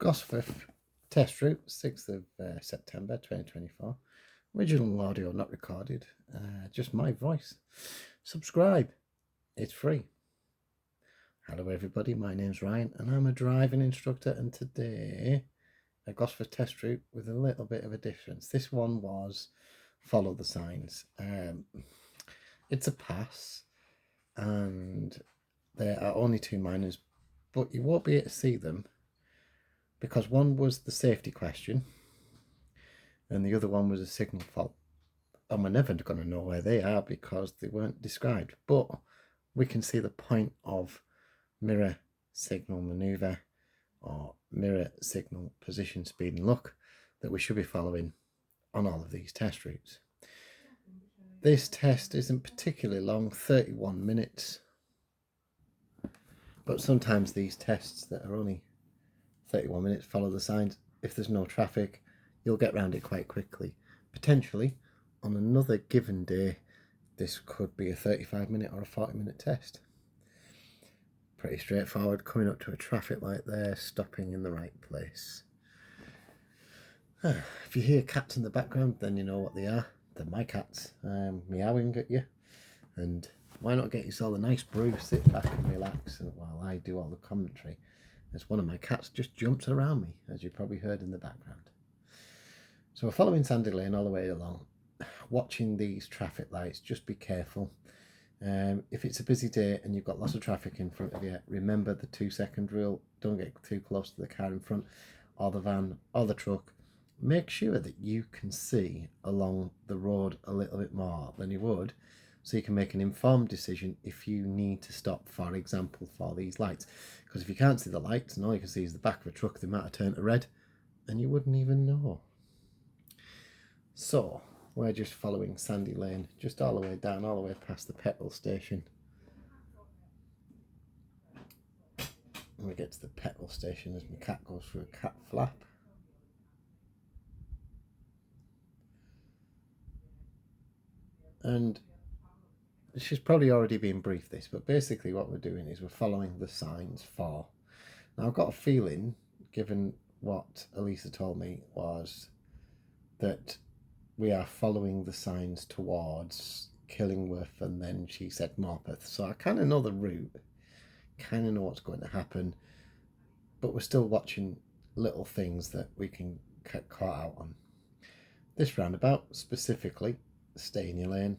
Gosforth test route, 6th of September 2024. Original audio not recorded, just my voice. Subscribe, it's free. Hello everybody, my name's Ryan and I'm a driving instructor, and today a Gosforth test route with a little bit of a difference. This one was follow the signs. It's a pass and there are only 2 minors, but you won't be able to see them because one was the safety question and the other one was a signal fault, and we're never going to know where they are because they weren't described, but we can see the point of mirror signal maneuver or mirror signal position speed and look that we should be following on all of these test routes. This test isn't particularly long, 31 minutes, but sometimes these tests that are only 31 minutes follow the signs. If there's no traffic, you'll get around it quite quickly. Potentially on another given day this could be a 35-minute or a 40-minute test. Pretty straightforward, coming up to a traffic light there, stopping in the right place. If you hear cats in the background, then you know what they are. They're my cats, meowing at you. And why not get yourself a nice brew, sit back and relax while I do all the commentary, as one of my cats just jumps around me, as you probably heard in the background. So we're following Sandy Lane all the way along, watching these traffic lights. Just be careful. If it's a busy day and you've got lots of traffic in front of you, remember the 2-second rule. Don't get too close to the car in front or the van or the truck. Make sure that you can see along the road a little bit more than you would, so you can make an informed decision if you need to stop, for example, for these lights. Because if you can't see the lights and all you can see is the back of a truck, they might have turned to red and you wouldn't even know. So we're just following Sandy Lane, just all the way down, all the way past the petrol station. And we get to the petrol station as my cat goes through a cat flap. And she's probably already been briefed this, but basically what we're doing is we're following the signs for. Now I've got a feeling, given what Aleeza told me, was that we are following the signs towards Killingworth, and then she said Morpeth. So I kind of know the route, kind of know what's going to happen, but we're still watching little things that we can get caught out on. This roundabout specifically, stay in your lane.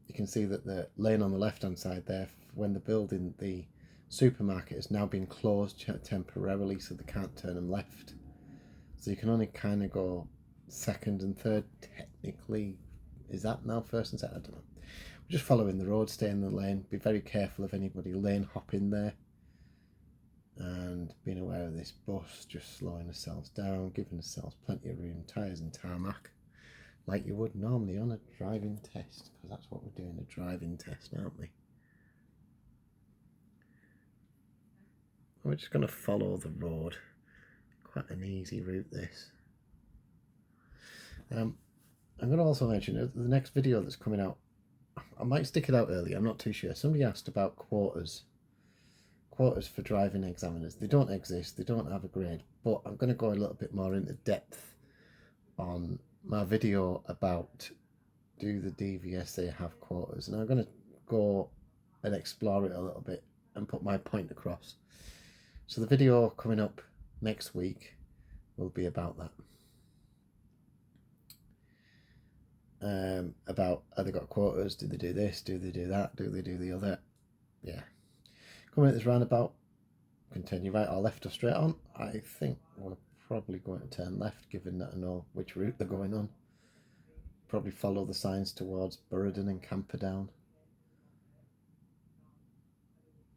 You can see that the lane on the left hand side there, when the building, the supermarket, has now been closed temporarily, so they can't turn them left. So you can only kind of go second and third, technically. Is that now first and second? I don't know. We're just following the road, stay in the lane, be very careful of anybody lane hopping there, and being aware of this bus, just slowing ourselves down, giving ourselves plenty of room, tyres and tarmac, like you would normally on a driving test, because that's what we're doing, a driving test, aren't we? We're just going to follow the road. Quite an easy route, this. I'm going to also mention the next video that's coming out, I might stick it out early, I'm not too sure. Somebody asked about quotas for driving examiners. They don't exist, they don't have a grade, but I'm going to go a little bit more into depth on my video about do the DVSA have quotas, and I'm going to go and explore it a little bit and put my point across. So the video coming up next week will be about that. About, have they got quotas, do they do this, do they do that, do they do the other? Yeah. Coming at this roundabout, continue right or left or straight on. I think we're probably going to turn left, given that I know which route they're going on. Probably follow the signs towards Burrudon and Camperdown.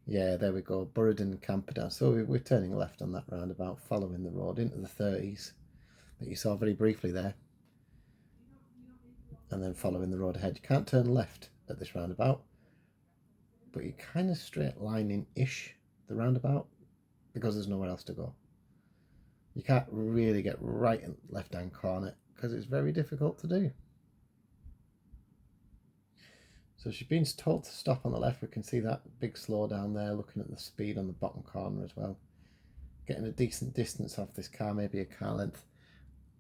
Yeah, there we go, Burrudon and Camperdown. So we're turning left on that roundabout, following the road into the 30s that you saw very briefly there, and then following the road ahead. You can't turn left at this roundabout, but you're kind of straight lining-ish the roundabout because there's nowhere else to go. You can't really get right and left-hand corner because it's very difficult to do. So she's been told to stop on the left. We can see that big slowdown there, looking at the speed on the bottom corner as well. getting a decent distance off this car, maybe a car length.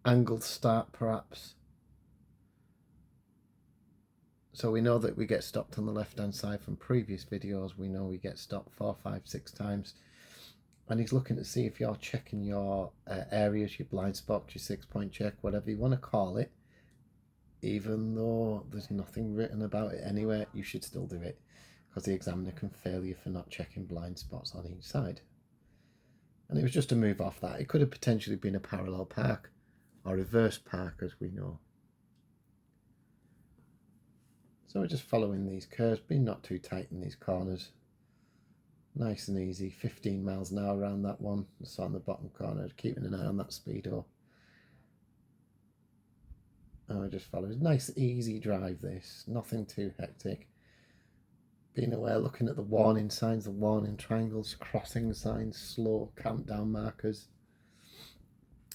Angled start perhaps. So we know that we get stopped on the left hand side from previous videos. We know we get stopped 4, 5, 6 times. And he's looking to see if you're checking your areas, your blind spot, your 6-point check, whatever you want to call it. Even though there's nothing written about it anywhere, you should still do it, because the examiner can fail you for not checking blind spots on each side. And it was just a move off that. It could have potentially been a parallel park or reverse park, as we know. So we're just following these curves, being not too tight in these corners. Nice and easy, 15 miles an hour around that one. So on the bottom corner, keeping an eye on that speedo. And we just follow. It's a nice, easy drive, this. Nothing too hectic. Being aware, looking at the warning signs, the warning triangles, crossing signs, slow countdown markers,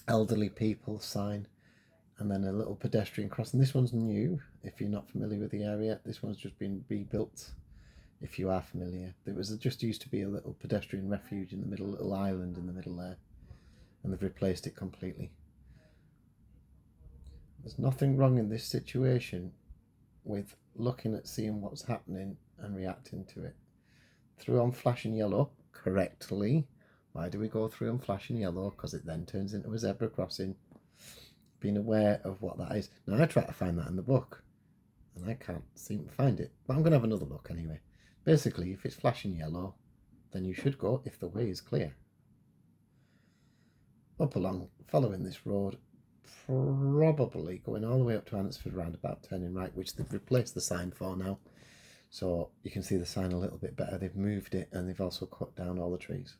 elderly people sign, and then a little pedestrian crossing. This one's new, if you're not familiar with the area. This one's just been rebuilt, if you are familiar. There was just used to be a little pedestrian refuge in the middle, little island in the middle there, and they've replaced it completely. There's nothing wrong in this situation with looking at seeing what's happening and reacting to it. Through on flashing yellow correctly. Why do we go through on flashing yellow? Because it then turns into a zebra crossing. Being aware of what that is. Now I try to find that in the book and I can't seem to find it, but I'm going to have another look anyway. Basically, if it's flashing yellow, then you should go if the way is clear. Up along, following this road, probably going all the way up to Annitsford roundabout, turning right, which they've replaced the sign for now. So you can see the sign a little bit better. They've moved it and they've also cut down all the trees.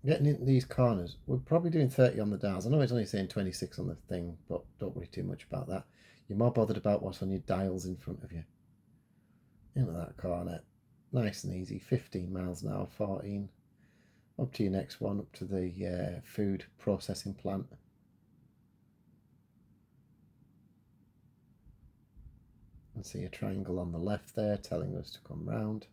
Getting into these corners, we're probably doing 30 on the dials. I know it's only saying 26 on the thing, but don't worry too much about that. You're more bothered about what's on your dials in front of you. Into that corner, nice and easy, 15 miles an hour, 14. Up to your next one, up to the food processing plant. And see a triangle on the left there telling us to come round.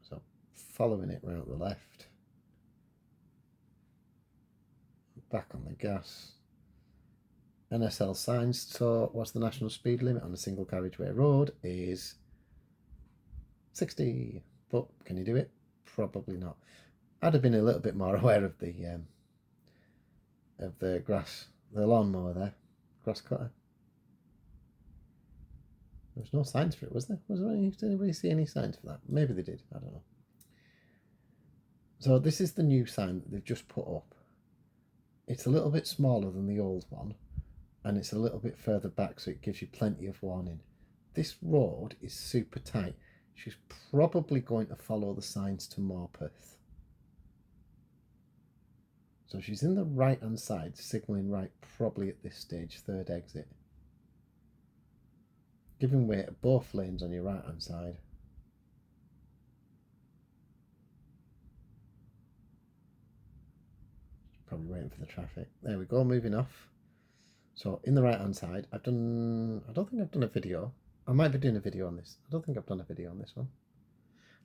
So following it round the left. Back on the gas. NSL signs. So what's the national speed limit on a single carriageway road is 60. But can you do it? Probably not. I'd have been a little bit more aware of the grass, the lawnmower there, grass cutter. There was no signs for it, was there? Did anybody see any signs for that? Maybe they did, I don't know. So this is the new sign that they've just put up. It's a little bit smaller than the old one, and it's a little bit further back, so it gives you plenty of warning. This road is super tight. She's probably going to follow the signs to Morpeth. So she's in the right hand side, signalling right probably at this stage, third exit. Giving way to both lanes on your right hand side. Probably waiting for the traffic. There we go, moving off. So in the right hand side, I don't think I've done a video. I might be doing a video on this. I don't think I've done a video on this one.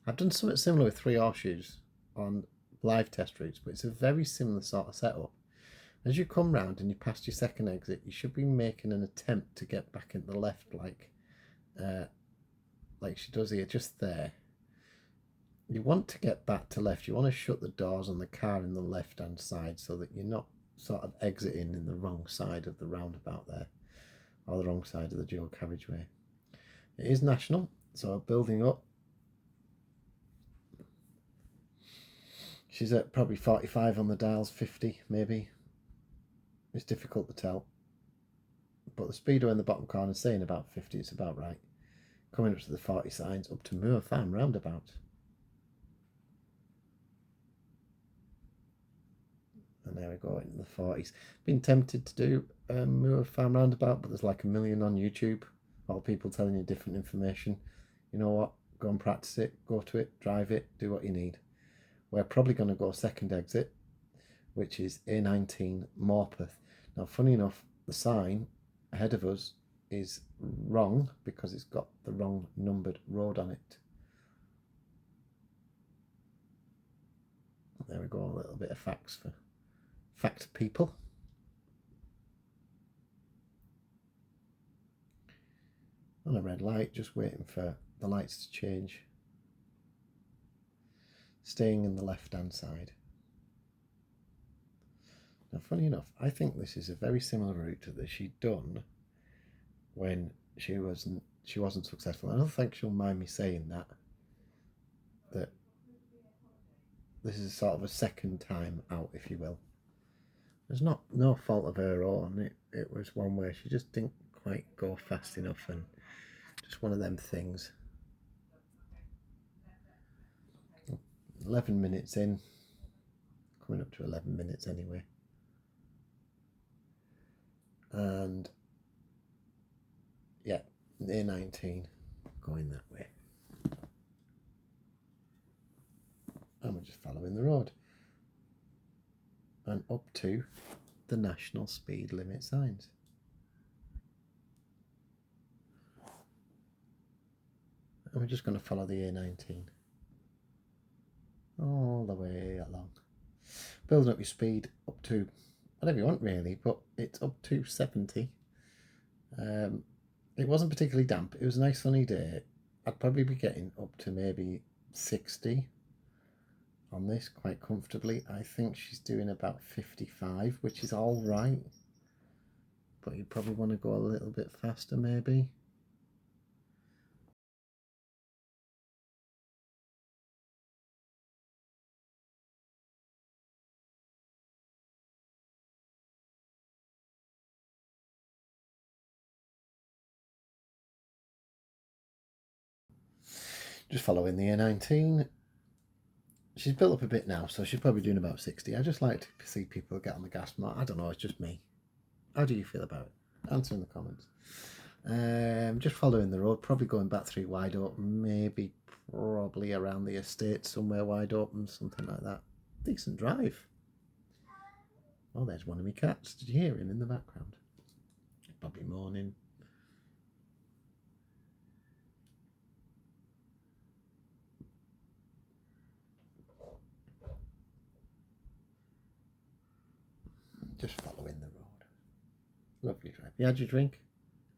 I've done something similar with 3 horseshoes on live test routes, but it's a very similar sort of setup. As you come round and you pass your second exit, you should be making an attempt to get back into the left like she does here, just there. You want to get back to left. You want to shut the doors on the car in the left hand side so that you're not sort of exiting in the wrong side of the roundabout there, or the wrong side of the dual carriageway. It is national, so building up. She's at probably 45 on the dials, 50 maybe. It's difficult to tell. But the speedo in the bottom corner is saying about 50, it's about right. Coming up to the 40 signs, up to Moor Farm roundabout. And there we go, into the 40s. Been tempted to do Moor Farm roundabout, but there's like a million on YouTube. All people telling you different information. You know what? Go and practice it, go to it, drive it, do what you need. We're probably going to go second exit, which is A19 Morpeth. Now, funny enough, the sign ahead of us is wrong because it's got the wrong numbered road on it. There we go, a little bit of facts for fact people. On a red light, just waiting for the lights to change. Staying in the left-hand side. Now, funny enough, I think this is a very similar route to that she'd done when she wasn't successful. I don't think she'll mind me saying that this is sort of a second time out, if you will. There's no fault of her own. It was one where she just didn't quite go fast enough, and just one of them things. 11 minutes in, coming up to 11 minutes anyway, and yeah, A19 going that way, and we're just following the road and up to the national speed limit signs. And we're just going to follow the A19 all the way along, building up your speed up to whatever you want really, but it's up to 70. It wasn't particularly damp. It was a nice sunny day. I'd probably be getting up to maybe 60 on this quite comfortably. I think she's doing about 55, which is all right, but you probably want to go a little bit faster maybe. Just following the A19. She's built up a bit now, so she's probably doing about 60. I just like to see people get on the gas more. I don't know, it's just me. How do you feel about it? Answer in the comments. Just following the road, probably going back through Wideopen, probably around the estate somewhere, Wideopen, something like that. Decent drive. Oh, there's one of my cats. Did you hear him in the background? Probably moaning. Just following the road. Lovely drive. You had your drink?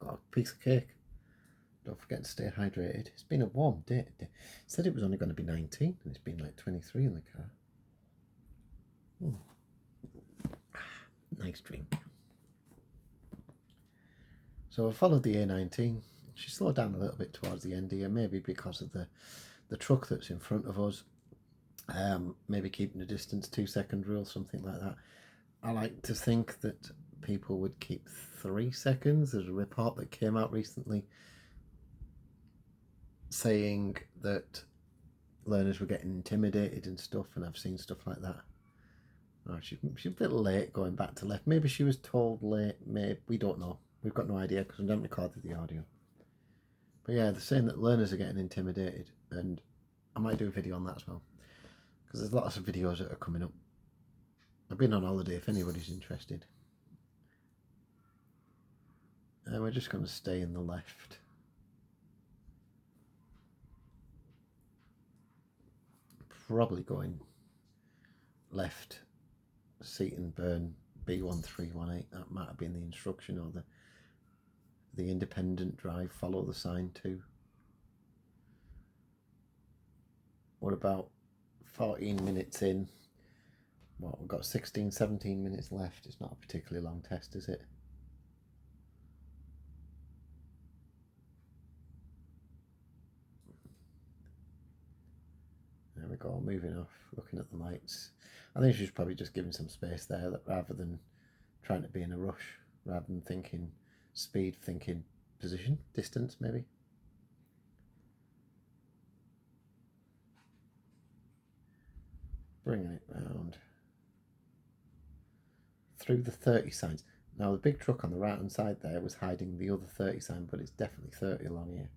Got a piece of cake? Don't forget to stay hydrated. It's been a warm day today. It said it was only going to be 19 and it's been like 23 in the car. Nice drink. So I followed the A19. She slowed down a little bit towards the end here, maybe because of the truck that's in front of us. Maybe keeping a distance, 2-second rule, something like that. I like to think that people would keep 3 seconds. There's a report that came out recently saying that learners were getting intimidated and stuff, and I've seen stuff like that. Oh, she's a bit late going back to left. Maybe she was told late. Maybe, we don't know. We've got no idea because we haven't recorded the audio. But yeah, they're saying that learners are getting intimidated, and I might do a video on that as well, because there's lots of videos that are coming up. I've been on holiday if anybody's interested. And we're just going to stay in the left. Probably going left, Seaton Burn B1318. That might have been the instruction, or the independent drive, follow the sign too. What about 14 minutes in? Well, we've got 16, 17 minutes left. It's not a particularly long test, is it? There we go, moving off, looking at the lights. I think she's probably just giving some space there, that rather than trying to be in a rush, rather than thinking speed, thinking position, distance maybe. Bringing it round through the 30 signs. Now the big truck on the right hand side there was hiding the other 30 sign, but it's definitely 30 along here.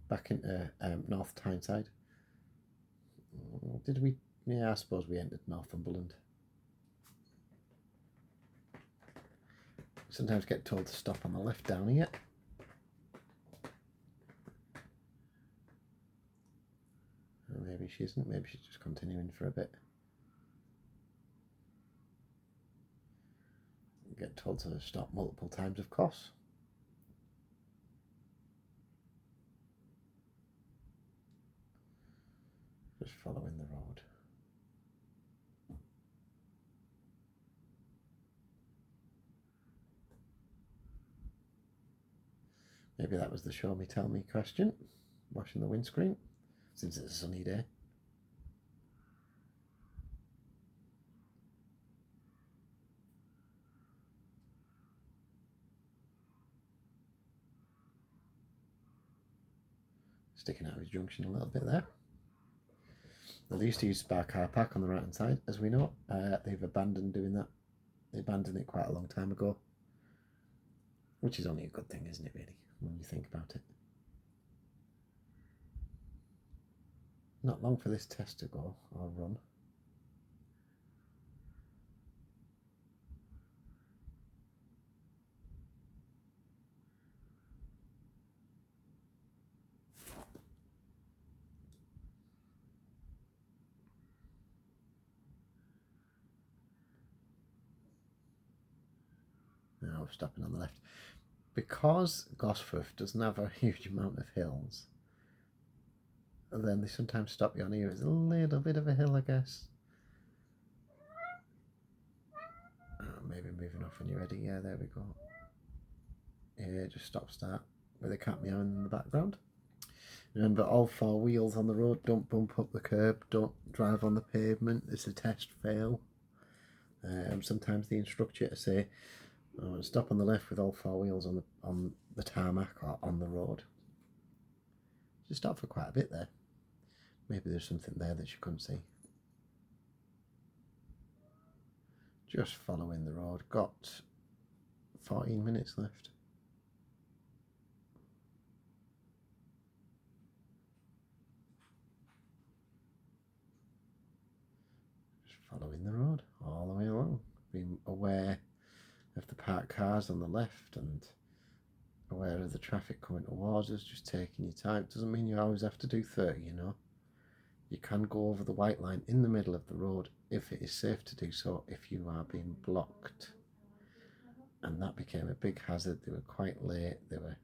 Back into North Tyneside. Did we? Yeah, I suppose we entered Northumberland. Sometimes get told to stop on the left down here. Maybe she isn't. Maybe she's just continuing for a bit. told to stop multiple times, of course. Just following the road. Maybe that was the show me tell me question. Washing the windscreen, since it's a sunny day. Sticking out of his junction a little bit there. They used to use Spar car park on the right hand side, as we know. They've abandoned doing that. They abandoned it quite a long time ago. Which is only a good thing, isn't it, really, when you think about it. Not long for this test to go or run. Now we're stopping on the left. Because Gosforth doesn't have a huge amount of hills, then they sometimes stop you on here. It's a little bit of a hill, I guess. Maybe moving off when you're ready. Yeah, there we go. Yeah, just stop start with a cat meowing in the background. Remember, all four wheels on the road. Don't bump up the curb. Don't drive on the pavement. It's a test fail. Sometimes they instruct you to say, stop on the left with all four wheels on the tarmac or on the road. Just stop for quite a bit there. Maybe there's something there that you couldn't see. Just following the road. Got 14 minutes left. Just following the road all the way along. Being aware of the parked cars on the left and aware of the traffic coming towards us, just taking your time. Doesn't mean you always have to do 30, you know. You can go over the white line in the middle of the road if it is safe to do so, if you are being blocked. And that became a big hazard. They were quite late. They were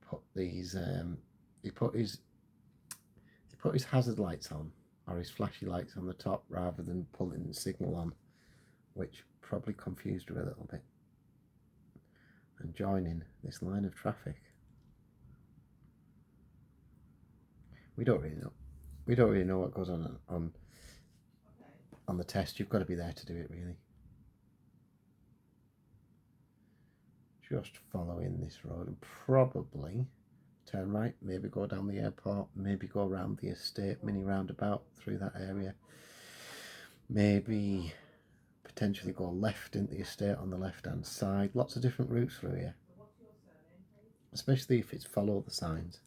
put these he put his hazard lights on, or his flashy lights on the top, rather than pulling the signal on, which probably confused her a little bit. And joining this line of traffic. We don't really know. We don't really know what goes on the test. You've got to be there to do it, really. Just following this road and probably turn right, maybe go down the airport, maybe go around the estate, mini roundabout through that area, maybe potentially go left into the estate on the left hand side. Lots of different routes through here, especially if it's follow the signs.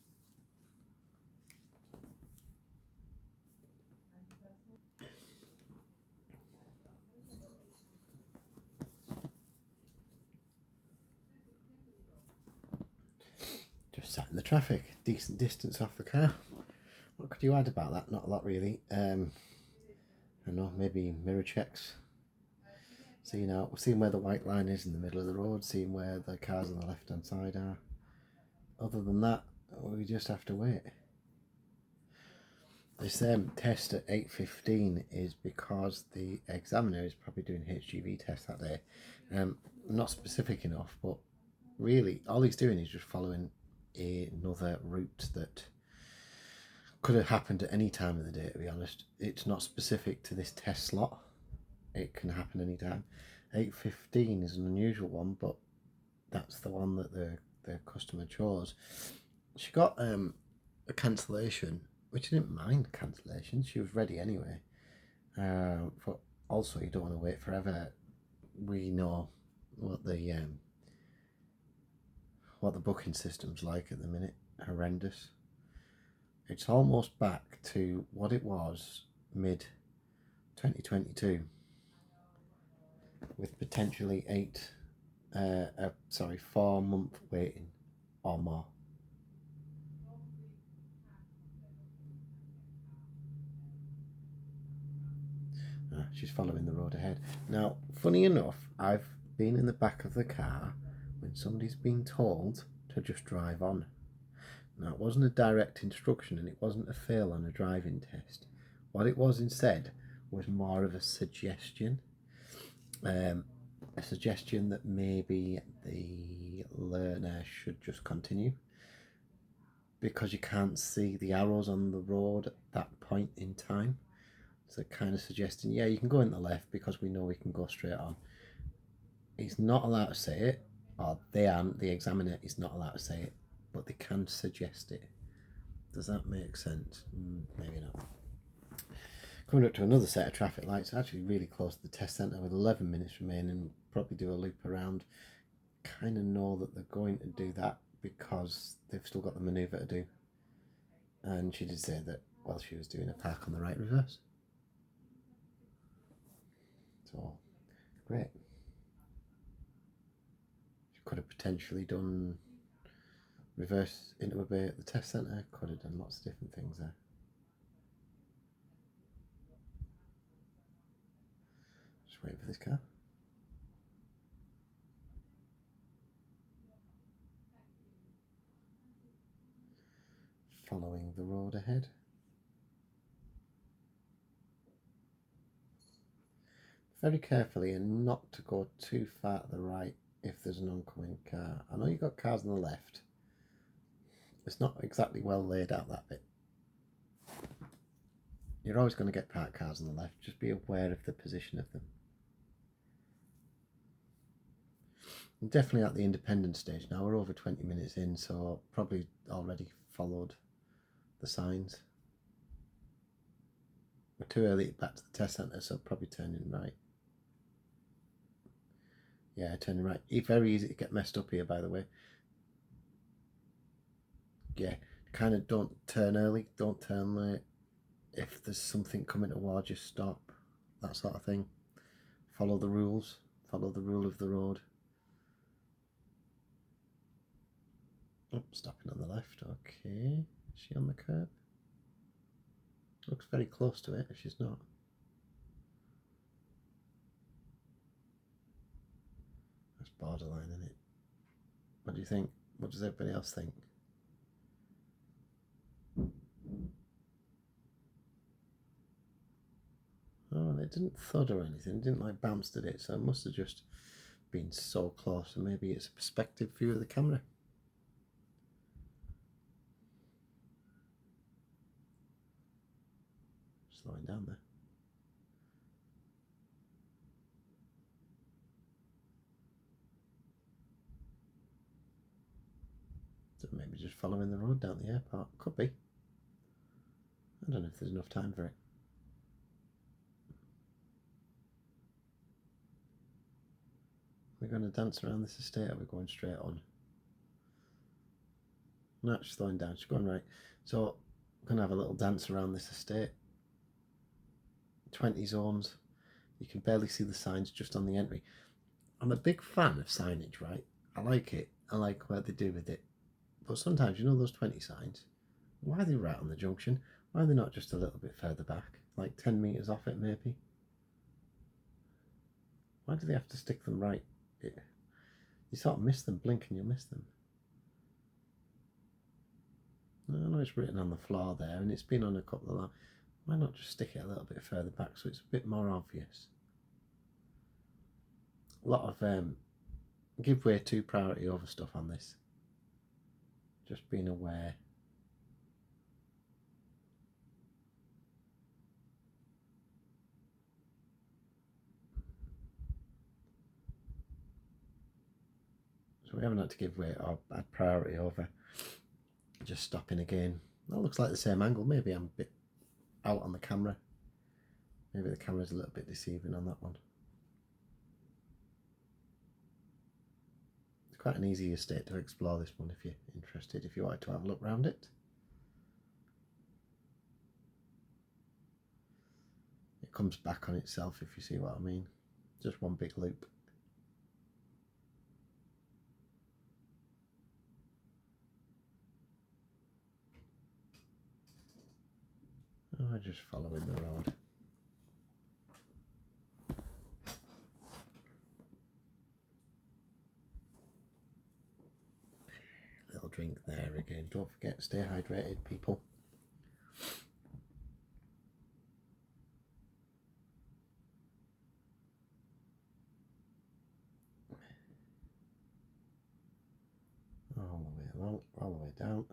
Just sat in the traffic, decent distance off the car. What could you add about that? Not a lot, really. I don't know, maybe mirror checks. Seeing where the white line is in the middle of the road, seeing where the cars on the left hand side are. Other than that, we just have to wait. This test at 8:15 is because the examiner is probably doing HGV test that day. Not specific enough, but really all he's doing is just following another route that could have happened at any time of the day, to be honest. It's not specific to this test slot. It can happen anytime. 8:15 is an unusual one, but that's the one that the customer chose. She got a cancellation, which she didn't mind cancellation. She was ready anyway. But also, you don't want to wait forever. We know what the booking system's like at the minute. Horrendous. It's almost back to what it was mid 2022, with potentially 4 month waiting or more. She's following the road ahead. Now, funny enough, I've being in the back of the car when somebody's been told to just drive on. Now, it wasn't a direct instruction and it wasn't a fail on a driving test. What it was instead was more of a suggestion. A suggestion that maybe the learner should just continue because you can't see the arrows on the road at that point in time. So kind of suggesting, yeah, you can go in the left because we know we can go straight on. He's not allowed to say it, or the examiner is not allowed to say it, but they can suggest it. Does that make sense? Maybe not. Coming up to another set of traffic lights, actually really close to the test centre with 11 minutes remaining. Probably do a loop around. Kind of know that they're going to do that because they've still got the manoeuvre to do. And she did say that while she was doing a park on the right reverse. So, great. She could have potentially done reverse into a bay at the test centre. Could have done lots of different things there. Just waiting for this car. Following the road ahead. Very carefully and not to go too far to the right if there's an oncoming car. I know you've got cars on the left. It's not exactly well laid out, that bit. You're always going to get parked cars on the left. Just be aware of the position of them. I'm definitely at the independent stage now. We're over 20 minutes in, so probably already followed the signs. We're too early back to the test centre, so probably turning right. Yeah, turning right. It's very easy to get messed up here, by the way. Yeah, kind of don't turn early, don't turn late. If there's something coming towards you, stop. That sort of thing. Follow the rules. Follow the rule of the road. Oh, stopping on the left. Okay. Is she on the curb? Looks very close to it if she's not. That's borderline, isn't it? What do you think? What does everybody else think? Oh, it didn't thud or anything. It didn't like bounced at it, so it must have just been so close, and maybe it's a perspective view of the camera. Slowing down there. So maybe just following the road down the airport. Could be. I don't know if there's enough time for it. We're going to dance around this estate, or we're going straight on? No, she's slowing down. She's going right. So we're going to have a little dance around this estate. 20 zones. You can barely see the signs just on the entry. I'm a big fan of signage, right? I like it. I like what they do with it. But sometimes, you know those 20 signs? Why are they right on the junction? Why are they not just a little bit further back? Like 10 metres off it, maybe? Why do they have to stick them right? You sort of miss them, blink and you'll miss them. I know it's written on the floor there, and it's been on a couple of lines. Why not just stick it a little bit further back so it's a bit more obvious? A lot of give way to priority over stuff on this. Just being aware. So we haven't had to give way or add priority over. Just stopping again. That looks like the same angle. Maybe I'm a bit out on the camera. Maybe the camera's a little bit deceiving on that one. It's quite an easy estate to explore, this one, if you're interested, if you wanted to have a look around it. It comes back on itself, if you see what I mean. Just one big loop. Oh, just following the road. stay hydrated, people. All the way along, all the way down.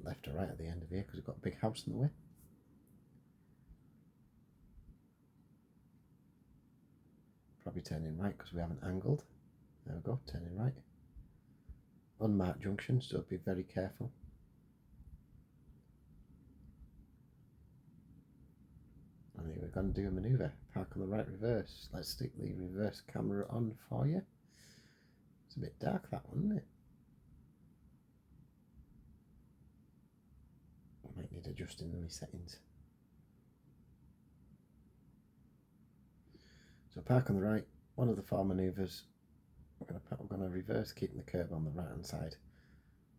Left or right at the end of here because we've got a big house in the way. Probably turning right because we haven't angled. There we go, turning right. Unmarked junction, so be very careful. I think we're going to do a manoeuvre. Park on the right, reverse. Let's stick the reverse camera on for you. It's a bit dark, that one, isn't it? I might need adjusting my settings. So park on the right, one of the 4 manoeuvres. We're going to reverse, keeping the curb on the right hand side,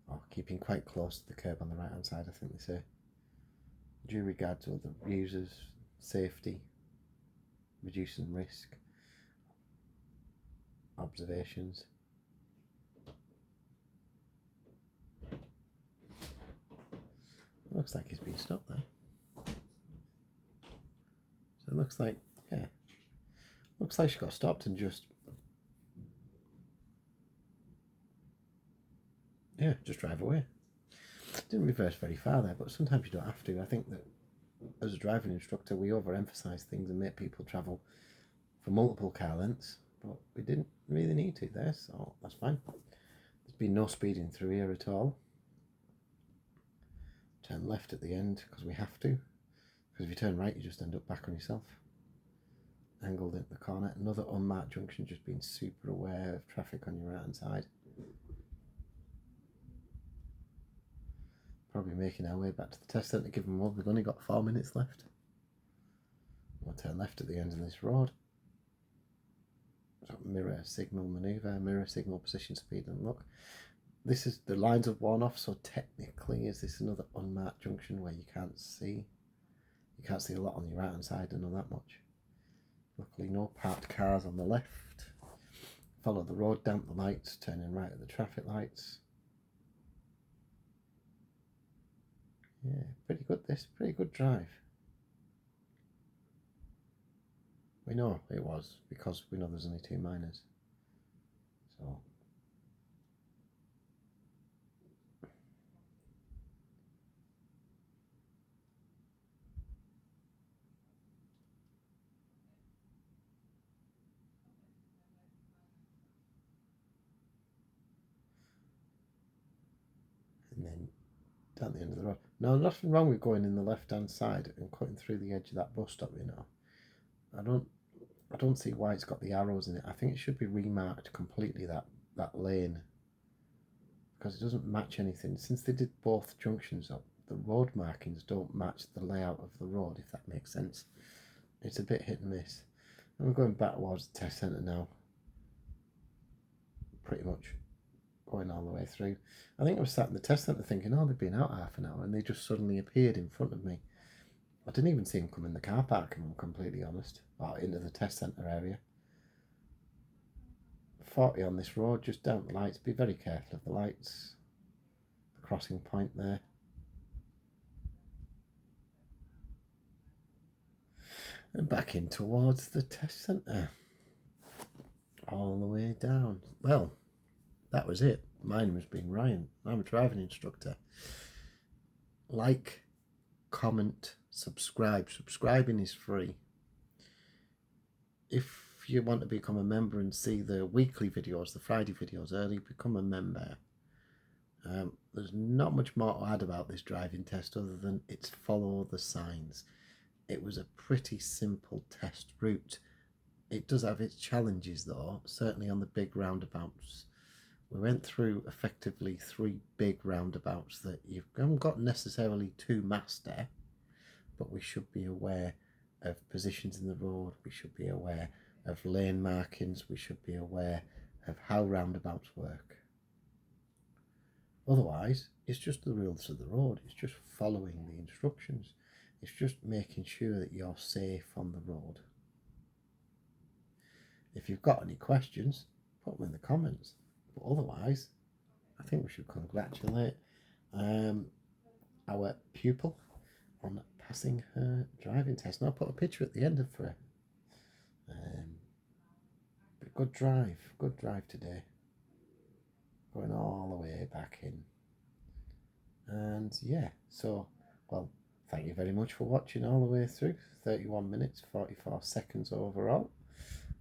or keeping quite close to the curb on the right hand side, I think they say. Due regard to other users, safety, reducing risk, observations. Looks like he's been stopped there. So it looks like, yeah, looks like she got stopped and just drive away. Didn't reverse very far there, but sometimes you don't have to. I think that as a driving instructor, we overemphasize things and make people travel for multiple car lengths, but we didn't really need to there, so that's fine. There's been no speeding through here at all. Turn left at the end because we have to, because if you turn right you just end up back on yourself. Angled at the corner, another unmarked junction, just being super aware of traffic on your right hand side. Probably making our way back to the test centre, given what we've only got 4 minutes left. We'll turn left at the end of this road. So mirror signal manoeuvre, mirror signal position, speed and look. This is, the lines have worn off, so technically is this another unmarked junction where you can't see a lot on your right hand side, and not that much. Luckily no parked cars on the left. Follow the road, damp the lights, turning right at the traffic lights. Yeah, pretty good this, pretty good drive. We know it was, because we know there's only 2 minors. So and then down the end of the road. No, nothing wrong with going in the left hand side and cutting through the edge of that bus stop, you know. I don't see why it's got the arrows in it. I think it should be remarked completely, that lane, because it doesn't match anything. Since they did both junctions up, the road markings don't match the layout of the road, if that makes sense. It's a bit hit and miss. And we're going back towards the test centre now. Pretty much going all the way through. I think I was sat in the test centre thinking, oh, they've been out half an hour, and they just suddenly appeared in front of me. I didn't even see them come in the car park, if I'm completely honest, or into the test centre area. 40 on this road, just down the lights. Be very careful of the lights. The crossing point there. And back in towards the test centre. All the way down. Well, that was it. My name has been Ryan. I'm a driving instructor. Like, comment, subscribe. Subscribing is free. If you want to become a member and see the weekly videos, the Friday videos early, become a member. There's not much more to add about this driving test other than it's follow the signs. It was a pretty simple test route. It does have its challenges though, certainly on the big roundabouts. We went through effectively 3 big roundabouts that you haven't got necessarily to master, but we should be aware of positions in the road, we should be aware of lane markings, we should be aware of how roundabouts work. Otherwise, it's just the rules of the road, it's just following the instructions. It's just making sure that you're safe on the road. If you've got any questions, put them in the comments. But otherwise, I think we should congratulate our pupil on passing her driving test. And I'll put a picture at the end of her. But good drive today. Going all the way back in. And yeah, so, well, thank you very much for watching all the way through. 31 minutes, 44 seconds overall.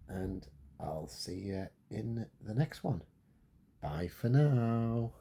And I'll see you in the next one. Bye for now.